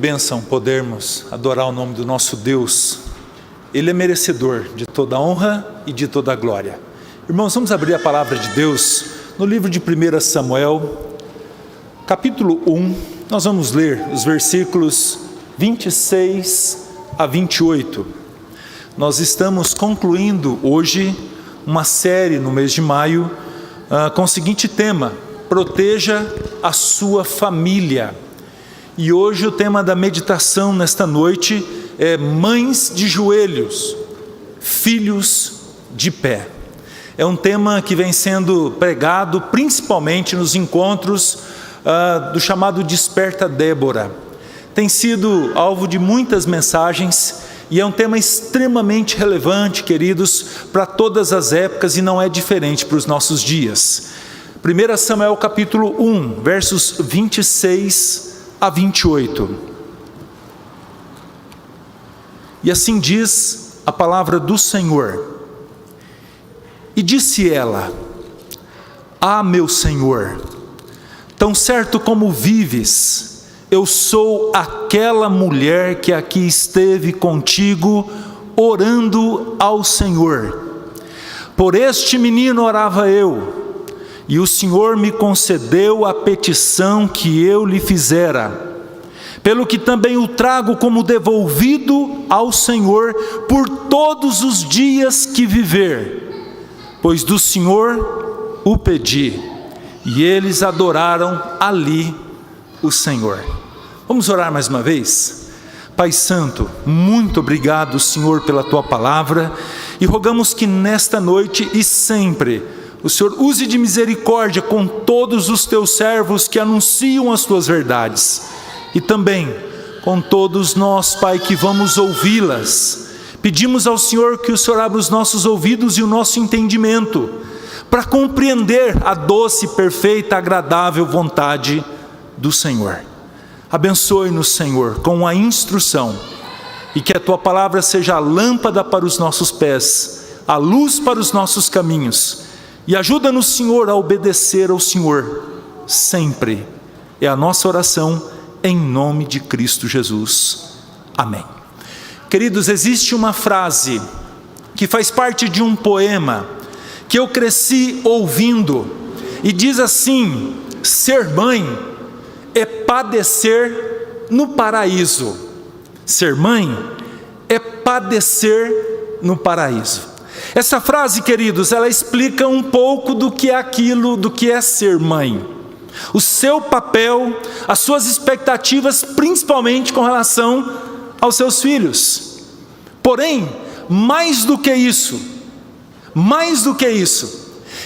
bênção podermos adorar o nome do nosso Deus. Ele é merecedor de toda a honra e de toda a glória. Irmãos, vamos abrir a palavra de Deus no livro de 1 Samuel, capítulo 1. Nós vamos ler os versículos 26 a 28. Nós estamos concluindo hoje uma série no mês de maio com o seguinte tema: proteja a sua família. E hoje o tema da meditação nesta noite é mães de joelhos, filhos de pé. É um tema que vem sendo pregado principalmente nos encontros do chamado Desperta Débora. Tem sido alvo de muitas mensagens e é um tema extremamente relevante, queridos, para todas as épocas, e não é diferente para os nossos dias. 1 Samuel capítulo 1, versos 26 a 28. E assim diz a palavra do Senhor. E disse ela: Ah, meu Senhor, tão certo como vives, eu sou aquela mulher que aqui esteve contigo, orando ao Senhor. Por este menino orava eu, e o Senhor me concedeu a petição que eu lhe fizera, pelo que também o trago como devolvido ao Senhor por todos os dias que viver, pois do Senhor o pedi. E eles adoraram ali o Senhor. Vamos orar mais uma vez? Pai Santo, muito obrigado, Senhor, pela Tua palavra, e rogamos que nesta noite e sempre o Senhor use de misericórdia com todos os Teus servos que anunciam as Tuas verdades, e também com todos nós, Pai, que vamos ouvi-las. Pedimos ao Senhor que o Senhor abra os nossos ouvidos e o nosso entendimento, para compreender a doce, perfeita, agradável vontade do Senhor. Abençoe-nos, Senhor, com a instrução, e que a Tua palavra seja a lâmpada para os nossos pés, a luz para os nossos caminhos, e ajuda-nos, Senhor, a obedecer ao Senhor sempre. É a nossa oração em nome de Cristo Jesus. Amém. Queridos, existe uma frase que faz parte de um poema que eu cresci ouvindo, e diz assim: ser mãe é padecer no paraíso. Ser mãe é padecer no paraíso. Essa frase, queridos, ela explica um pouco do que é ser mãe. O seu papel, as suas expectativas, principalmente com relação aos seus filhos. Porém, mais do que isso,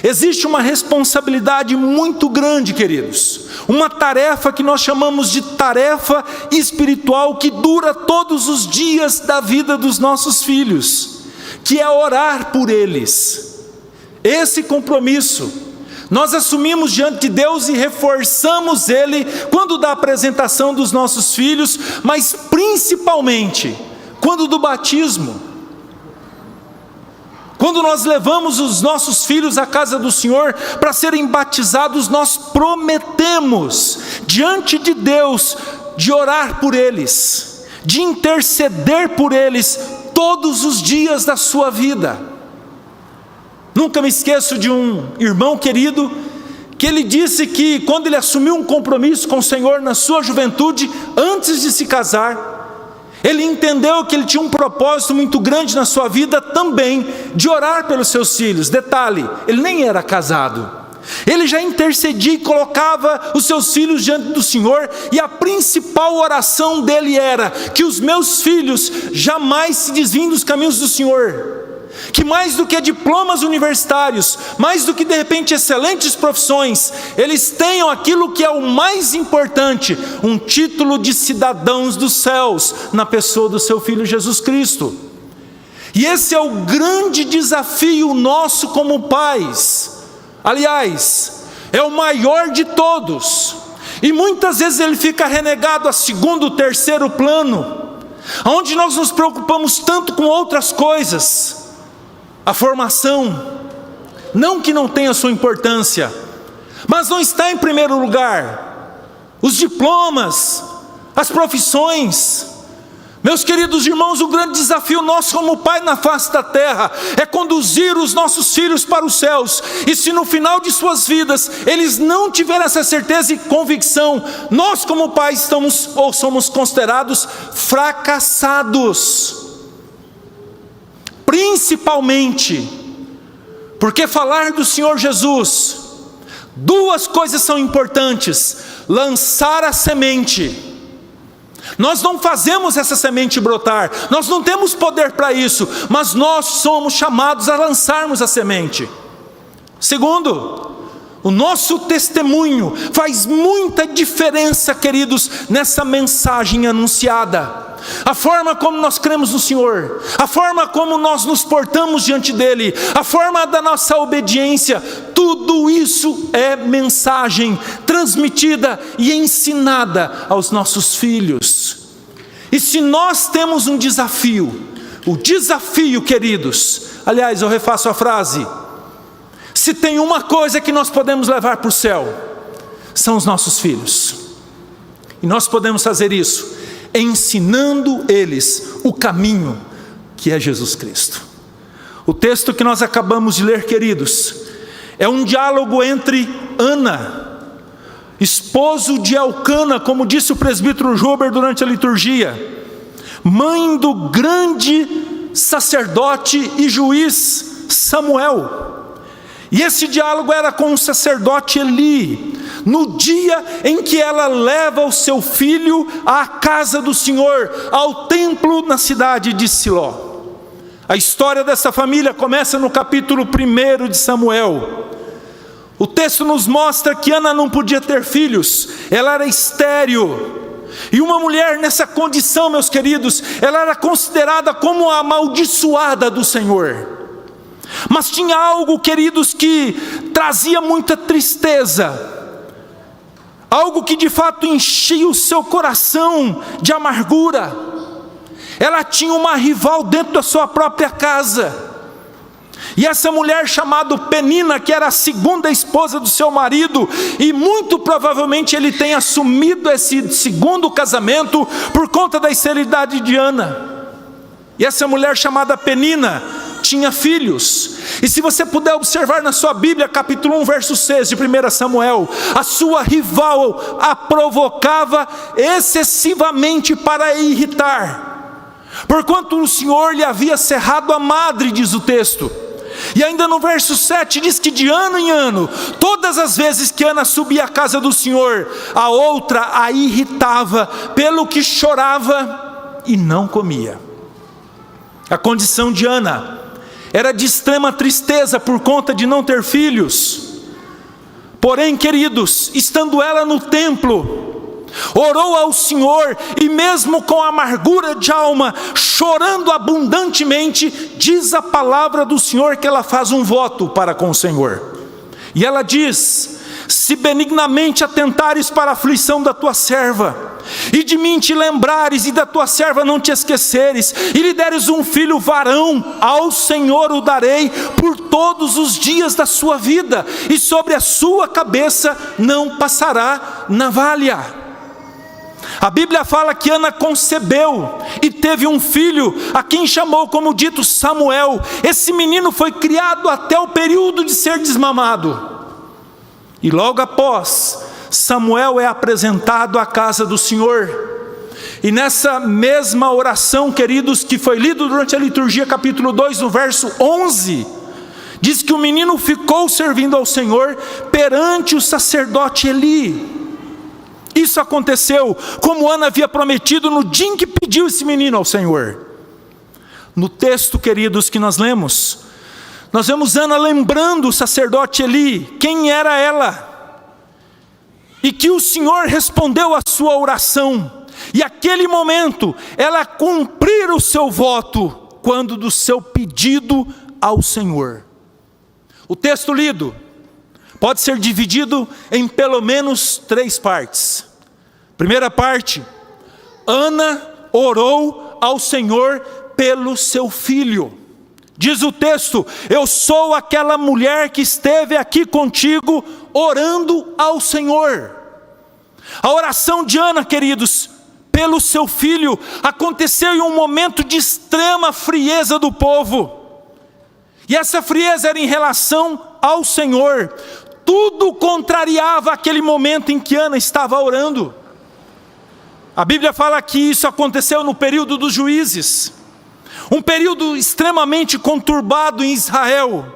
existe uma responsabilidade muito grande, queridos. Uma tarefa que nós chamamos de tarefa espiritual, que dura todos os dias da vida dos nossos filhos, que é orar por eles. Esse compromisso nós assumimos diante de Deus e reforçamos ele quando da apresentação dos nossos filhos, mas principalmente quando do batismo. Quando nós levamos os nossos filhos à casa do Senhor para serem batizados, nós prometemos diante de Deus de orar por eles, de interceder por eles todos os dias da sua vida. Nunca me esqueço de um irmão querido, que ele disse que quando ele assumiu um compromisso com o Senhor na sua juventude, antes de se casar, ele entendeu que ele tinha um propósito muito grande na sua vida também, de orar pelos seus filhos. Detalhe, ele nem era casado. Ele já intercedia e colocava os seus filhos diante do Senhor, e a principal oração dele era: que os meus filhos jamais se desviem dos caminhos do Senhor. Que mais do que diplomas universitários, mais do que de repente excelentes profissões, eles tenham aquilo que é o mais importante: um título de cidadãos dos céus, na pessoa do seu Filho Jesus Cristo. E esse é o grande desafio nosso como pais. Aliás, é o maior de todos, e muitas vezes ele fica renegado a segundo, terceiro plano, onde nós nos preocupamos tanto com outras coisas. A formação, não que não tenha sua importância, mas não está em primeiro lugar. Os diplomas, as profissões. Meus queridos irmãos, o grande desafio nosso como pai na face da terra é conduzir os nossos filhos para os céus. E se no final de suas vidas eles não tiverem essa certeza e convicção, nós como pais somos considerados fracassados. Principalmente porque falar do Senhor Jesus, duas coisas são importantes: lançar a semente. Nós não fazemos essa semente brotar, nós não temos poder para isso, mas nós somos chamados a lançarmos a semente. Segundo, o nosso testemunho faz muita diferença, queridos, nessa mensagem anunciada. A forma como nós cremos no Senhor, a forma como nós nos portamos diante dEle, a forma da nossa obediência, tudo isso é mensagem transmitida e ensinada aos nossos filhos. E se nós temos um desafio, o desafio, queridos, aliás, eu refaço a frase: se tem uma coisa que nós podemos levar para o céu, são os nossos filhos. E nós podemos fazer isso ensinando eles o caminho que é Jesus Cristo. O texto que nós acabamos de ler, queridos, é um diálogo entre Ana, esposo de Elcana, como disse o presbítero Jober durante a liturgia, mãe do grande sacerdote e juiz Samuel. E esse diálogo era com o sacerdote Eli, no dia em que ela leva o seu filho à casa do Senhor, ao templo na cidade de Siló. A história dessa família começa no capítulo 1 de Samuel. O texto nos mostra que Ana não podia ter filhos, ela era estéril. E uma mulher nessa condição, meus queridos, ela era considerada como a amaldiçoada do Senhor. Mas tinha algo, queridos, que trazia muita tristeza, algo que de fato enchia o seu coração de amargura. Ela tinha uma rival dentro da sua própria casa, e essa mulher chamada Penina, que era a segunda esposa do seu marido, e muito provavelmente ele tem assumido esse segundo casamento por conta da esterilidade de Ana. E essa mulher chamada Penina tinha filhos. E se você puder observar na sua Bíblia, capítulo 1, verso 6 de 1 Samuel, a sua rival a provocava excessivamente para a irritar, porquanto o Senhor lhe havia cerrado a madre, diz o texto. E ainda no verso 7 diz que de ano em ano, todas as vezes que Ana subia à casa do Senhor, a outra a irritava, pelo que chorava e não comia. A condição de Ana era de extrema tristeza por conta de não ter filhos. Porém, queridos, estando ela no templo, orou ao Senhor, e mesmo com amargura de alma, chorando abundantemente, diz a palavra do Senhor que ela faz um voto para com o Senhor. E ela diz: se benignamente atentares para a aflição da tua serva, e de mim te lembrares, e da tua serva não te esqueceres, e lhe deres um filho varão, ao Senhor o darei por todos os dias da sua vida, e sobre a sua cabeça não passará navalha. A Bíblia fala que Ana concebeu e teve um filho, a quem chamou, como dito, Samuel. Esse menino foi criado até o período de ser desmamado. E logo após, Samuel é apresentado à casa do Senhor. E nessa mesma oração, queridos, que foi lido durante a liturgia, capítulo 2, no verso 11, diz que o menino ficou servindo ao Senhor perante o sacerdote Eli. Isso aconteceu como Ana havia prometido no dia em que pediu esse menino ao Senhor. No texto, queridos, que nós lemos, nós vemos Ana lembrando o sacerdote Eli, quem era ela, e que o Senhor respondeu a sua oração, e aquele momento, ela cumprir o seu voto, quando do seu pedido ao Senhor. O texto lido pode ser dividido em pelo menos 3 partes. Primeira parte: Ana orou ao Senhor pelo seu filho. Diz o texto: eu sou aquela mulher que esteve aqui contigo orando ao Senhor. A oração de Ana, queridos, pelo seu filho, aconteceu em um momento de extrema frieza do povo. E essa frieza era em relação ao Senhor. Tudo contrariava aquele momento em que Ana estava orando. A Bíblia fala que isso aconteceu no período dos juízes, um período extremamente conturbado em Israel.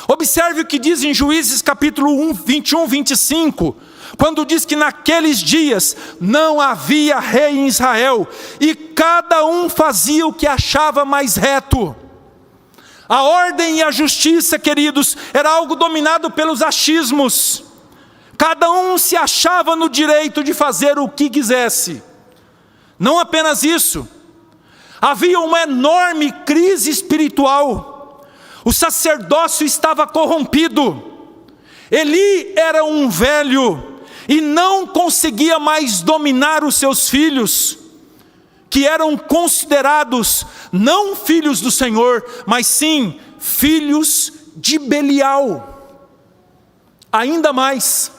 Observe o que diz em Juízes capítulo 1, 21, 25, quando diz que naqueles dias não havia rei em Israel, e cada um fazia o que achava mais reto. A ordem e a justiça, queridos, era algo dominado pelos achismos. Cada um se achava no direito de fazer o que quisesse. Não apenas isso, havia uma enorme crise espiritual. O sacerdócio estava corrompido. Eli era um velho e não conseguia mais dominar os seus filhos, que eram considerados não filhos do Senhor, mas sim filhos de Belial. Ainda mais,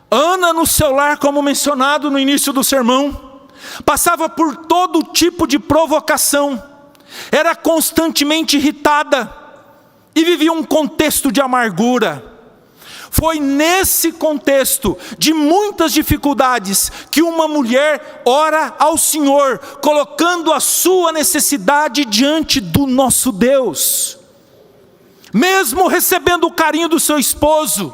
Ana no seu lar, como mencionado no início do sermão, passava por todo tipo de provocação, era constantemente irritada e vivia um contexto de amargura. Foi nesse contexto de muitas dificuldades que uma mulher ora ao Senhor, colocando a sua necessidade diante do nosso Deus. Mesmo recebendo o carinho do seu esposo,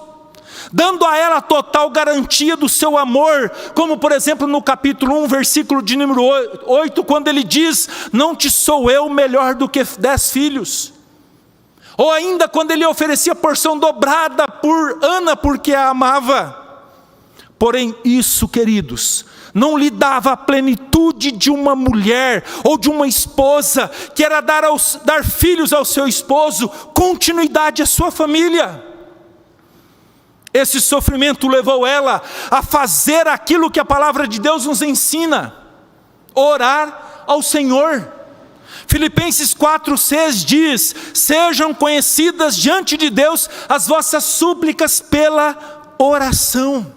dando a ela total garantia do seu amor, como por exemplo no capítulo 1, versículo de número 8, quando ele diz: não te sou eu melhor do que 10 filhos. Ou ainda quando ele oferecia porção dobrada por Ana, porque a amava. Porém isso, queridos, não lhe dava a plenitude de uma mulher ou de uma esposa, que era dar filhos ao seu esposo, continuidade à sua família. Esse sofrimento levou ela a fazer aquilo que a palavra de Deus nos ensina: orar ao Senhor. Filipenses 4,6 diz: sejam conhecidas diante de Deus as vossas súplicas pela oração.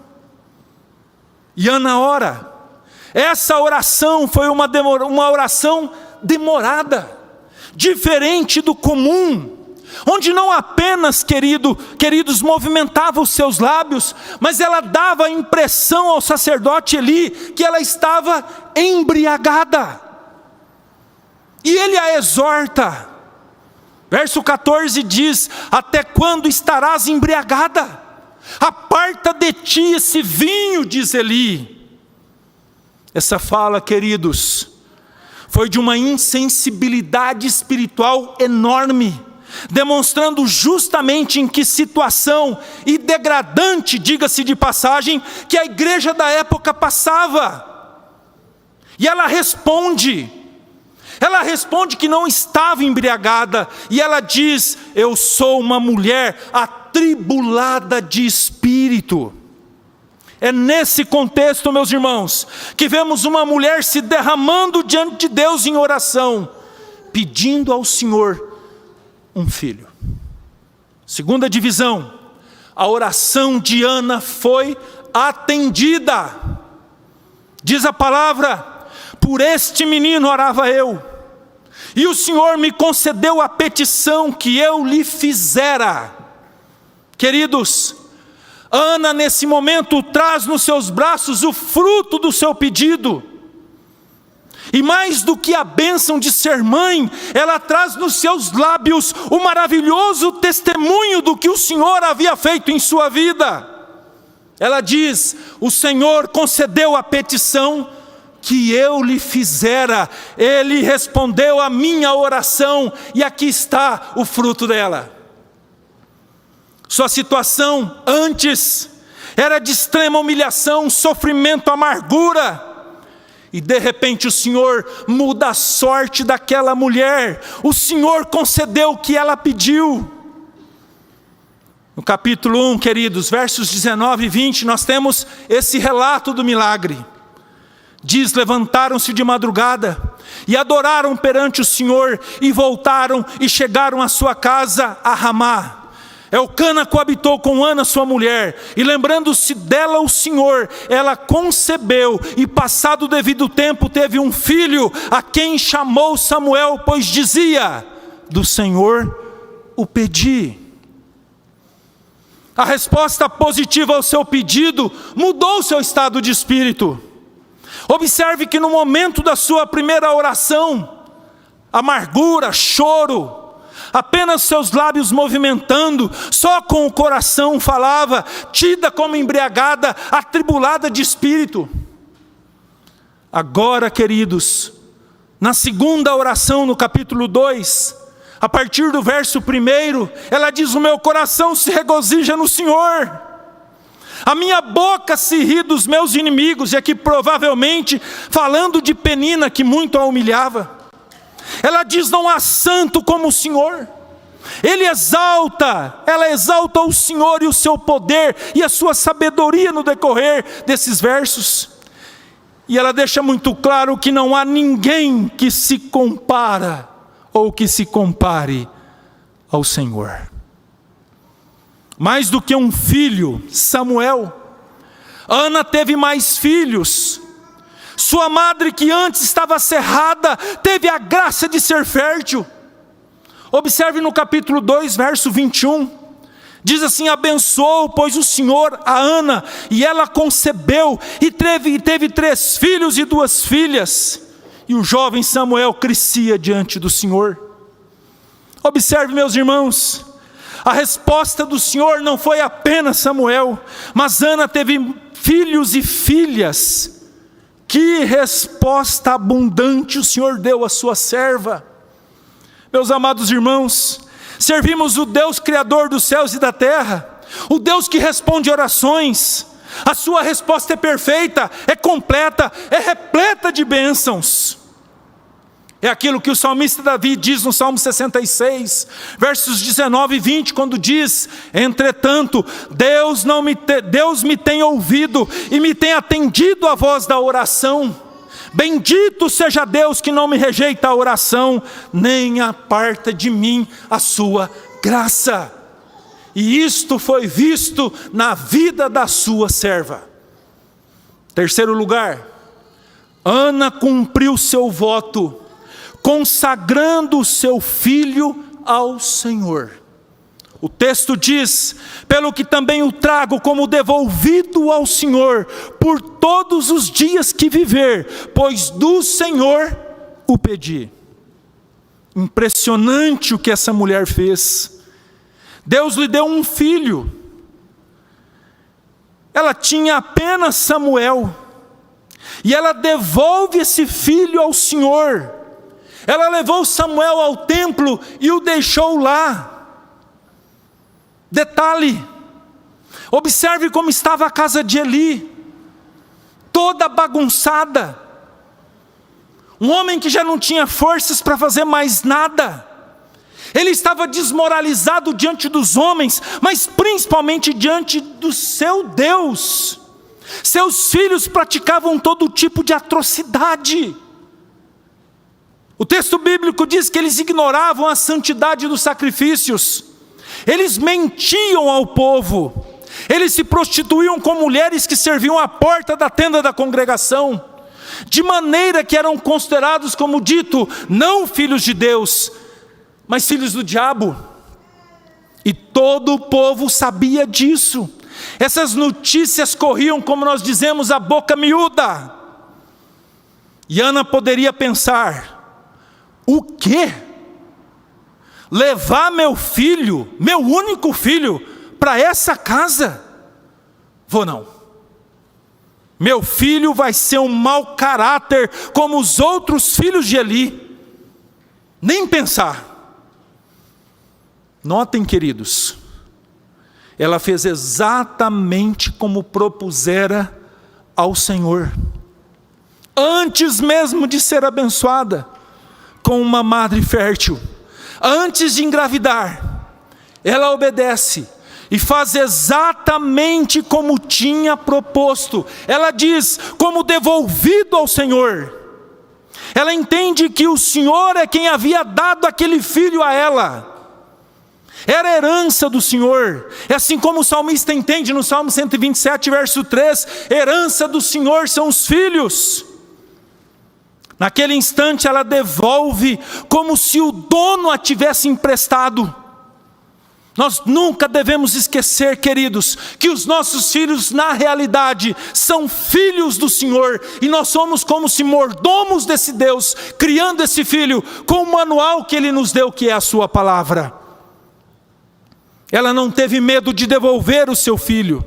E Ana ora. Essa oração foi uma oração demorada, diferente do comum, onde não apenas, queridos, movimentava os seus lábios, mas ela dava a impressão ao sacerdote Eli que ela estava embriagada. E ele a exorta. Verso 14 diz: até quando estarás embriagada? Aparta de ti esse vinho, diz Eli. Essa fala, queridos, foi de uma insensibilidade espiritual enorme, demonstrando justamente em que situação e degradante, diga-se de passagem, que a igreja da época passava. E ela responde que não estava embriagada, e ela diz: eu sou uma mulher atribulada de espírito. É nesse contexto, meus irmãos, que vemos uma mulher se derramando diante de Deus em oração, pedindo ao Senhor um filho. Segunda divisão, a oração de Ana foi atendida. Diz a palavra: por este menino orava eu, e o Senhor me concedeu a petição que eu lhe fizera. Queridos, Ana nesse momento traz nos seus braços o fruto do seu pedido. E mais do que a bênção de ser mãe, ela traz nos seus lábios o maravilhoso testemunho do que o Senhor havia feito em sua vida. Ela diz: o Senhor concedeu a petição que eu lhe fizera, Ele respondeu a minha oração, e aqui está o fruto dela. Sua situação antes era de extrema humilhação, sofrimento, amargura, e de repente o Senhor muda a sorte daquela mulher. O Senhor concedeu o que ela pediu. No capítulo 1, queridos, versos 19 e 20, nós temos esse relato do milagre. Diz: levantaram-se de madrugada e adoraram perante o Senhor, e voltaram e chegaram à sua casa a Ramá. Elcana coabitou com Ana sua mulher, e lembrando-se dela o Senhor, ela concebeu, e passado o devido tempo teve um filho, a quem chamou Samuel, pois dizia: do Senhor o pedi. A resposta positiva ao seu pedido mudou o seu estado de espírito. Observe que no momento da sua primeira oração, amargura, choro, apenas seus lábios movimentando, só com o coração falava, tida como embriagada, atribulada de espírito. Agora, queridos, na segunda oração, no capítulo 2, a partir do verso 1, ela diz: o meu coração se regozija no Senhor, a minha boca se ri dos meus inimigos. E aqui provavelmente falando de Penina, que muito a humilhava. Ela diz: não há santo como o Senhor. Ela exalta o Senhor e o seu poder e a sua sabedoria no decorrer desses versos. E ela deixa muito claro que não há ninguém que se compara ou que se compare ao Senhor. Mais do que um filho, Samuel, Ana teve mais filhos. Sua madre, que antes estava cerrada, teve a graça de ser fértil. Observe no capítulo 2, verso 21. Diz assim: abençoou, pois o Senhor a Ana, e ela concebeu, e teve 3 filhos e 2 filhas. E o jovem Samuel crescia diante do Senhor. Observe, meus irmãos, a resposta do Senhor não foi apenas Samuel, mas Ana teve filhos e filhas. Que resposta abundante o Senhor deu à sua serva. Meus amados irmãos, servimos o Deus Criador dos céus e da terra, o Deus que responde orações. A sua resposta é perfeita, é completa, é repleta de bênçãos. É aquilo que o salmista Davi diz no Salmo 66, versos 19 e 20, quando diz: entretanto, Deus me tem ouvido e me tem atendido a voz da oração. Bendito seja Deus que não me rejeita a oração, nem aparta de mim a sua graça. E isto foi visto na vida da sua serva. Terceiro lugar, Ana cumpriu seu voto, consagrando o seu filho ao Senhor. O texto diz: pelo que também o trago como devolvido ao Senhor, por todos os dias que viver, pois do Senhor o pedi. Impressionante o que essa mulher fez. Deus lhe deu um filho. Ela tinha apenas Samuel, e ela devolve esse filho ao Senhor. Ela levou Samuel ao templo e o deixou lá. Detalhe, observe como estava a casa de Eli, toda bagunçada. Um homem que já não tinha forças para fazer mais nada. Ele estava desmoralizado diante dos homens, mas principalmente diante do seu Deus. Seus filhos praticavam todo tipo de atrocidade. O texto bíblico diz que eles ignoravam a santidade dos sacrifícios. Eles mentiam ao povo. Eles se prostituíam com mulheres que serviam à porta da tenda da congregação, de maneira que eram considerados, como dito, não filhos de Deus, mas filhos do diabo. E todo o povo sabia disso. Essas notícias corriam, como nós dizemos, a boca miúda. E Ana poderia pensar: o quê? Levar meu filho, meu único filho, para essa casa? Vou não. Meu filho vai ser um mau caráter como os outros filhos de Eli. Nem pensar. Notem, queridos, ela fez exatamente como propusera ao Senhor. Antes mesmo de ser abençoada com uma madre fértil, antes de engravidar, ela obedece e faz exatamente como tinha proposto. Ela diz: como devolvido ao Senhor. Ela entende que o Senhor é quem havia dado aquele filho a ela. era herança do Senhor. É assim como o salmista entende no Salmo 127, verso 3, herança do Senhor são os filhos. Naquele instante ela devolve como se o dono a tivesse emprestado. Nós nunca devemos esquecer, queridos, que os nossos filhos na realidade são filhos do Senhor, e nós somos como se mordomos desse Deus, criando esse filho com o manual que Ele nos deu, que é a sua palavra. Ela não teve medo de devolver o seu filho,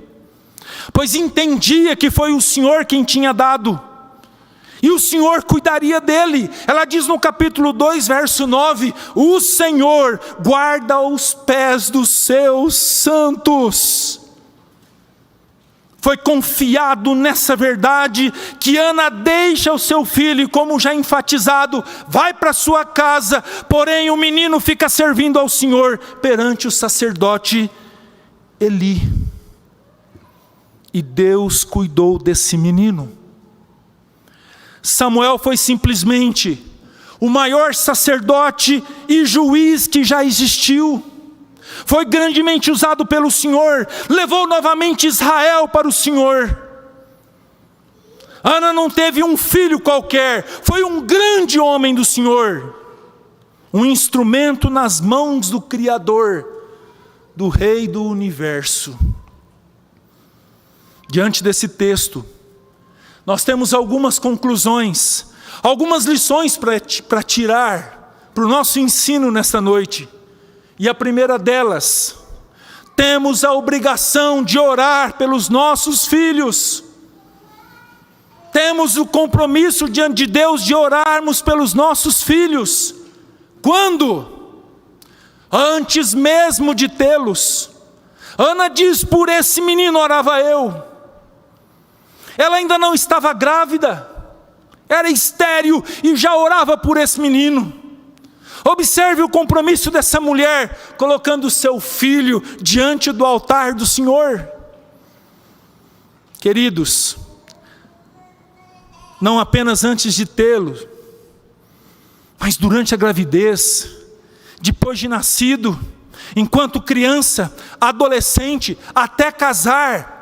pois entendia que foi o Senhor quem tinha dado, e o Senhor cuidaria dele. Ela diz no capítulo 2, verso 9, o Senhor guarda os pés dos seus santos. Foi confiado nessa verdade que Ana deixa o seu filho, como já enfatizado, vai para sua casa, porém o menino fica servindo ao Senhor perante o sacerdote Eli. E Deus cuidou desse menino. Samuel foi simplesmente o maior sacerdote e juiz que já existiu. Foi grandemente usado pelo Senhor, levou novamente Israel para o Senhor. Ana não teve um filho qualquer, foi um grande homem do Senhor, um instrumento nas mãos do Criador, do Rei do Universo. Diante desse texto, nós temos algumas conclusões, algumas lições para tirar para o nosso ensino nesta noite. E a primeira delas, temos a obrigação de orar pelos nossos filhos. Temos o compromisso diante de Deus de orarmos pelos nossos filhos. Quando? Antes mesmo de tê-los. Ana diz, por esse menino orava eu. Ela ainda não estava grávida, era estéril e já orava por esse menino. Observe o compromisso dessa mulher, colocando seu filho diante do altar do Senhor. Queridos, não apenas antes de tê-lo, mas durante a gravidez, depois de nascido, enquanto criança, adolescente, até casar,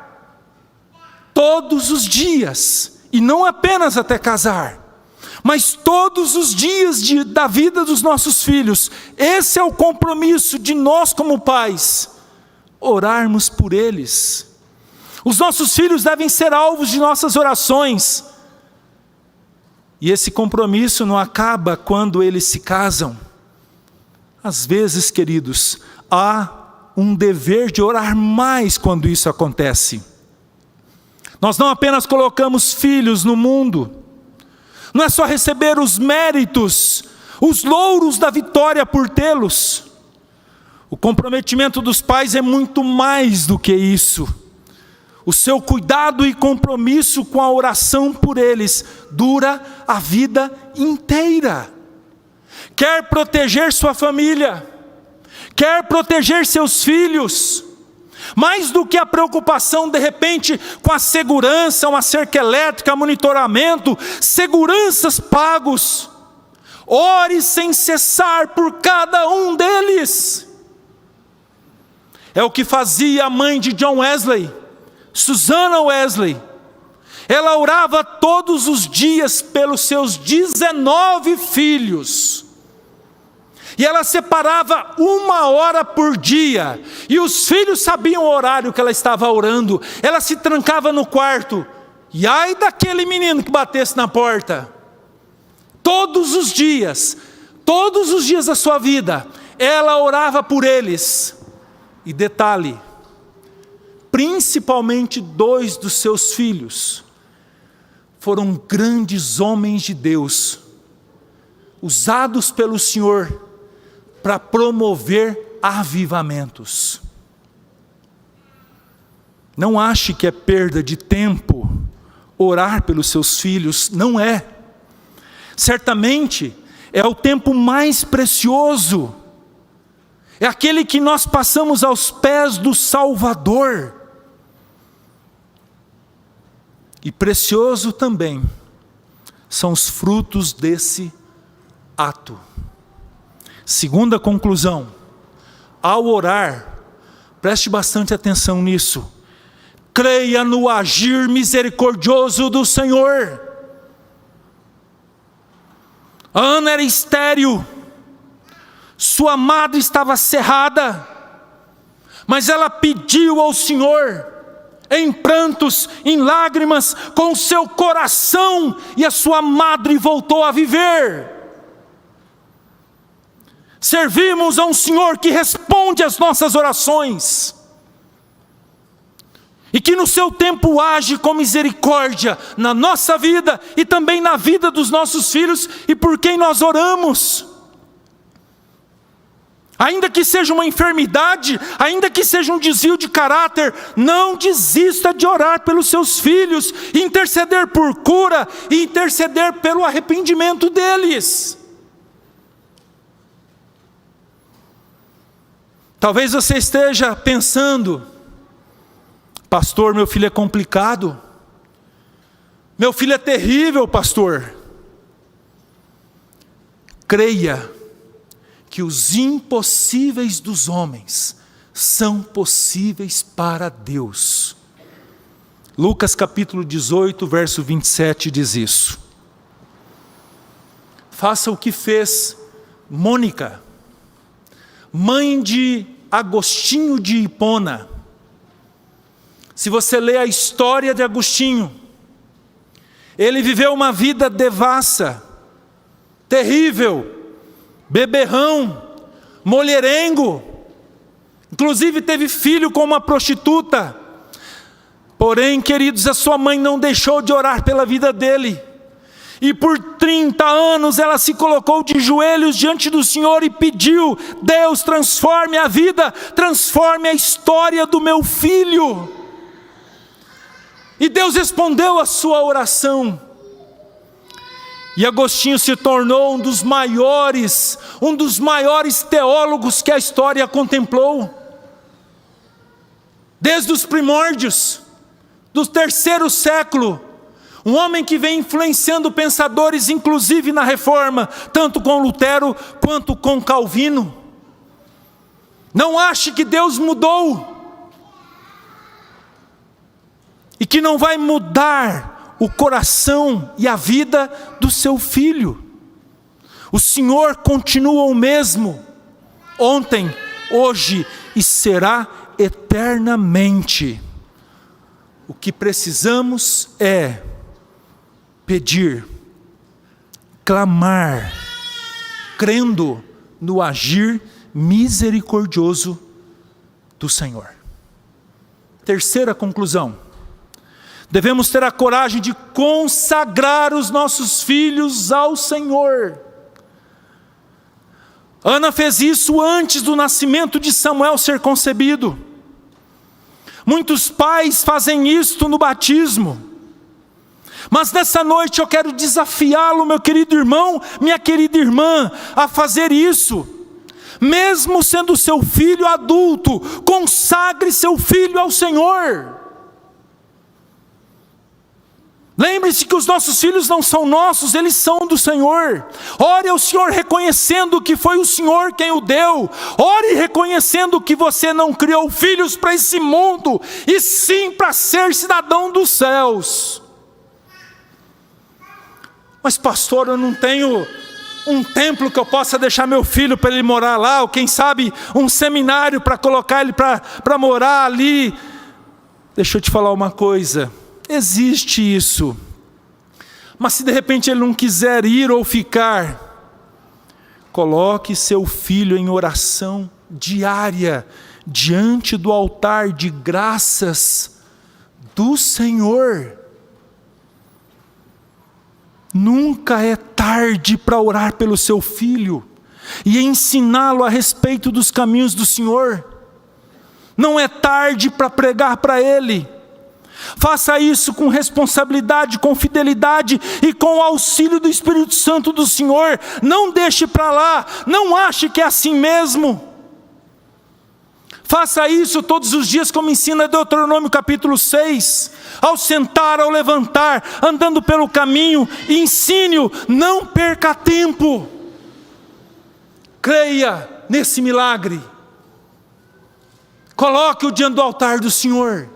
todos os dias, e não apenas até casar, mas todos os dias da vida dos nossos filhos. Esse é o compromisso de nós como pais, orarmos por eles. Os nossos filhos devem ser alvos de nossas orações, e esse compromisso não acaba quando eles se casam. Às vezes, queridos, há um dever de orar mais quando isso acontece. Nós não apenas colocamos filhos no mundo, não é só receber os méritos, os louros da vitória por tê-los. O comprometimento dos pais é muito mais do que isso. O seu cuidado e compromisso com a oração por eles dura a vida inteira. Quer proteger sua família, quer proteger seus filhos, mais do que a preocupação de repente com a segurança, uma cerca elétrica, monitoramento, seguranças pagos, ore sem cessar por cada um deles. É o que fazia a mãe de John Wesley, Susana Wesley. Ela orava todos os dias pelos seus 19 filhos. E ela separava 1 hora por dia. E os filhos sabiam o horário que ela estava orando. Ela se trancava no quarto. E ai daquele menino que batesse na porta. Todos os dias da sua vida, ela orava por eles. E detalhe, principalmente 2 dos seus filhos foram grandes homens de Deus, usados pelo Senhor para promover avivamentos. Não ache que é perda de tempo orar pelos seus filhos, não é. Certamente é o tempo mais precioso, é aquele que nós passamos aos pés do Salvador. E precioso também são os frutos desse ato. Segunda conclusão, ao orar, preste bastante atenção nisso, creia no agir misericordioso do Senhor. A Ana era estéril, sua madre estava cerrada, mas ela pediu ao Senhor, em prantos, em lágrimas, com seu coração, e a sua madre voltou a viver. Servimos a um Senhor que responde às nossas orações, e que no seu tempo age com misericórdia na nossa vida, e também na vida dos nossos filhos, e por quem nós oramos. Ainda que seja uma enfermidade, ainda que seja um desvio de caráter, não desista de orar pelos seus filhos, interceder por cura e interceder pelo arrependimento deles. Talvez você esteja pensando: pastor, meu filho é complicado, meu filho é terrível, pastor. Creia que os impossíveis dos homens são possíveis para Deus. Lucas capítulo 18, verso 27 diz isso. Faça o que fez Mônica, mãe de Agostinho de Hipona. Se você lê a história de Agostinho, ele viveu uma vida devassa, terrível, beberrão, mulherengo, inclusive teve filho com uma prostituta. Porém, queridos, a sua mãe não deixou de orar pela vida dele, e por 30 anos ela se colocou de joelhos diante do Senhor e pediu: Deus, transforme a vida, transforme a história do meu filho. E Deus respondeu a sua oração. E Agostinho se tornou um dos maiores teólogos que a história contemplou. Desde os primórdios, do 3º século, um homem que vem influenciando pensadores, inclusive na Reforma, tanto com Lutero quanto com Calvino. Não ache que Deus mudou, e que não vai mudar o coração e a vida do seu filho. O Senhor continua o mesmo, ontem, hoje e será eternamente. O que precisamos é pedir, clamar, crendo no agir misericordioso do Senhor. Terceira conclusão: devemos ter a coragem de consagrar os nossos filhos ao Senhor. Ana fez isso antes do nascimento de Samuel ser concebido. Muitos pais fazem isto no batismo. Mas nessa noite eu quero desafiá-lo, meu querido irmão, minha querida irmã, a fazer isso. Mesmo sendo seu filho adulto, consagre seu filho ao Senhor. Lembre-se que os nossos filhos não são nossos, eles são do Senhor. Ore ao Senhor reconhecendo que foi o Senhor quem o deu. Ore reconhecendo que você não criou filhos para esse mundo, e sim para ser cidadão dos céus. Mas pastor, eu não tenho um templo que eu possa deixar meu filho para ele morar lá, ou quem sabe um seminário para colocar ele para morar ali. Deixa eu te falar uma coisa. Existe isso, mas se de repente ele não quiser ir ou ficar, coloque seu filho em oração diária, diante do altar de graças do Senhor. Nunca é tarde para orar pelo seu filho e ensiná-lo a respeito dos caminhos do Senhor. Não é tarde para pregar para ele. Faça isso com responsabilidade, com fidelidade e com o auxílio do Espírito Santo do Senhor. Não deixe para lá, não ache que é assim mesmo. Faça isso todos os dias, como ensina Deuteronômio capítulo 6. Ao sentar, ao levantar, andando pelo caminho, ensine-o, não perca tempo. Creia nesse milagre. Coloque-o diante do altar do Senhor.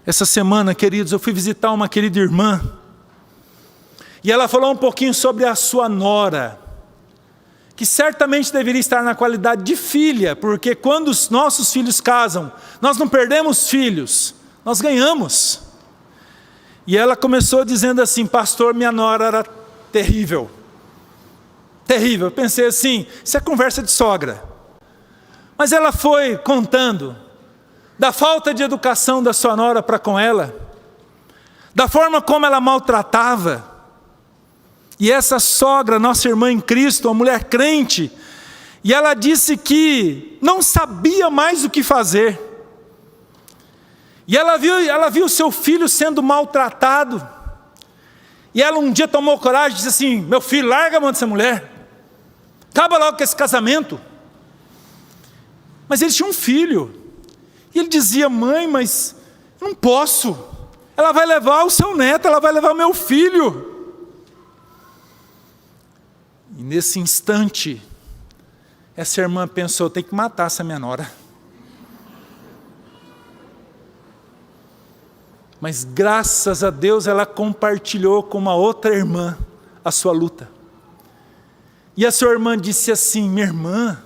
Essa semana, queridos, eu fui visitar uma querida irmã, e ela falou um pouquinho sobre a sua nora, que certamente deveria estar na qualidade de filha, porque quando os nossos filhos casam, nós não perdemos filhos, nós ganhamos. E ela começou dizendo assim: pastor, minha nora era terrível. Terrível. Eu pensei assim, isso é conversa de sogra. Mas ela foi contando da falta de educação da sua nora para com ela, da forma como ela maltratava. E essa sogra, nossa irmã em Cristo, uma mulher crente, e ela disse que não sabia mais o que fazer. E ela viu seu filho sendo maltratado, e ela um dia tomou coragem e disse assim: meu filho, larga a mão dessa mulher, acaba logo com esse casamento. Mas ele tinha um filho, e ele dizia: mãe, mas não posso, ela vai levar o seu neto, ela vai levar o meu filho. E nesse instante, essa irmã pensou: tem que matar essa minha nora. Mas graças a Deus ela compartilhou com uma outra irmã a sua luta. E a sua irmã disse assim: minha irmã,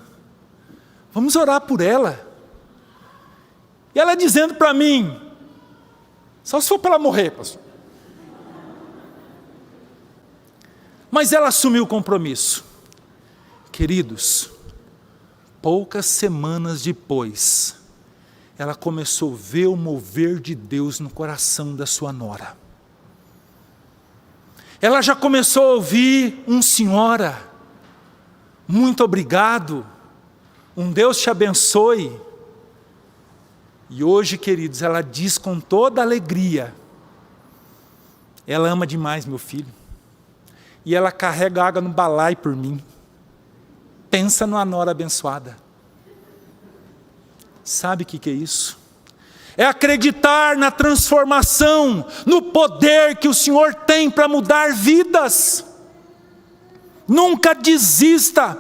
vamos orar por ela. E ela dizendo para mim: só se for para ela morrer, pastor. Mas ela assumiu o compromisso. Queridos, poucas semanas depois, ela começou a ver o mover de Deus no coração da sua nora. Ela já começou a ouvir: senhora, muito obrigado, Deus te abençoe. E hoje, queridos, ela diz com toda alegria: ela ama demais meu filho, e ela carrega água no balaio por mim. Pensa numa nora abençoada. Sabe o que é isso? É acreditar na transformação, no poder que o Senhor tem para mudar vidas. Nunca desista,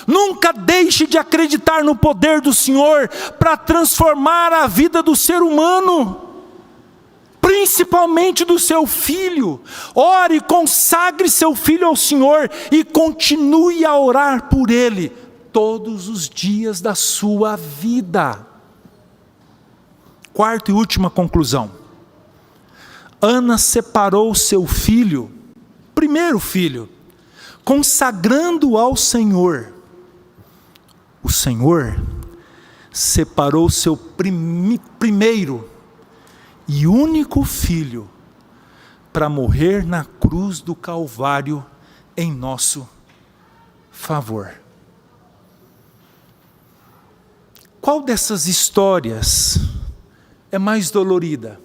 nunca deixe de acreditar no poder do Senhor para transformar a vida do ser humano, principalmente do seu filho. Ore, consagre seu filho ao Senhor e continue a orar por ele todos os dias da sua vida. Quarta e última conclusão. Ana separou seu filho, primeiro filho, consagrando ao Senhor. O Senhor separou seu primeiro e único filho para morrer na cruz do Calvário em nosso favor. Qual dessas histórias é mais dolorida?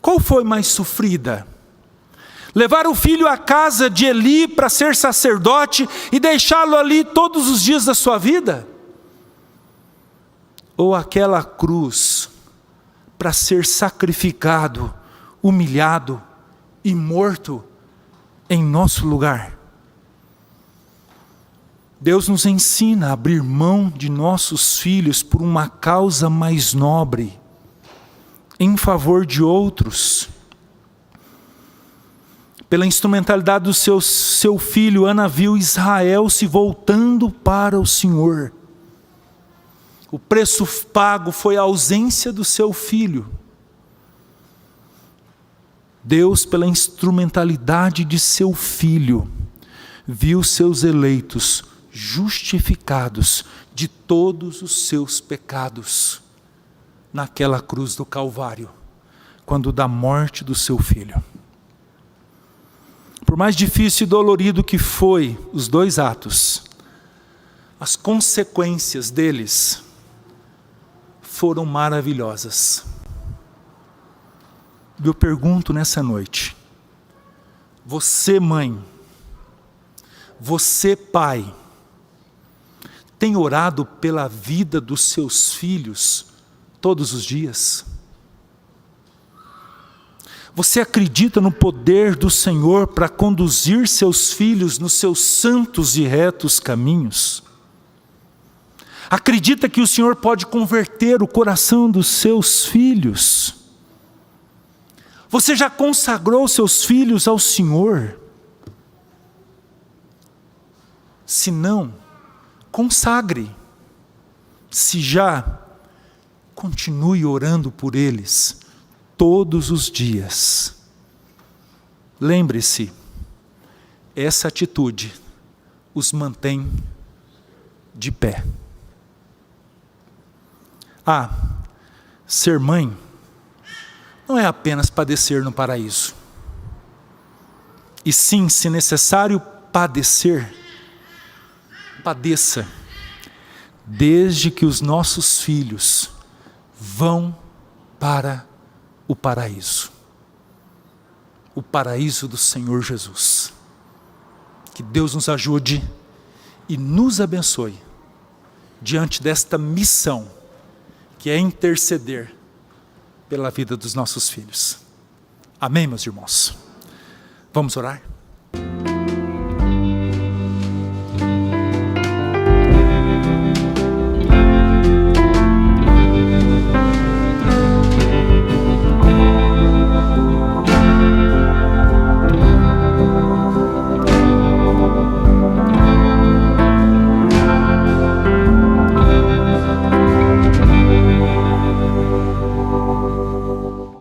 Qual foi mais sofrida? Levar o filho à casa de Eli para ser sacerdote e deixá-lo ali todos os dias da sua vida? Ou aquela cruz para ser sacrificado, humilhado e morto em nosso lugar? Deus nos ensina a abrir mão de nossos filhos por uma causa mais nobre, em favor de outros. Pela instrumentalidade do seu filho, Ana viu Israel se voltando para o Senhor. O preço pago foi a ausência do seu filho. Deus, pela instrumentalidade de seu filho, viu seus eleitos justificados de todos os seus pecados naquela cruz do Calvário, quando da morte do seu filho. Por mais difícil e dolorido que foi os dois atos, as consequências deles foram maravilhosas. Eu pergunto nessa noite: você, mãe, você, pai, tem orado pela vida dos seus filhos todos os dias? Você acredita no poder do Senhor para conduzir seus filhos nos seus santos e retos caminhos? Acredita que o Senhor pode converter o coração dos seus filhos? Você já consagrou seus filhos ao Senhor? Se não, consagre. Se já, continue orando por eles todos os dias. Lembre-se, essa atitude os mantém de pé. Ser mãe não é apenas padecer no paraíso. E sim, se necessário padecer, padeça, desde que os nossos filhos vão para o paraíso do Senhor Jesus. Que Deus nos ajude e nos abençoe diante desta missão, que é interceder pela vida dos nossos filhos. Amém, meus irmãos? Vamos orar?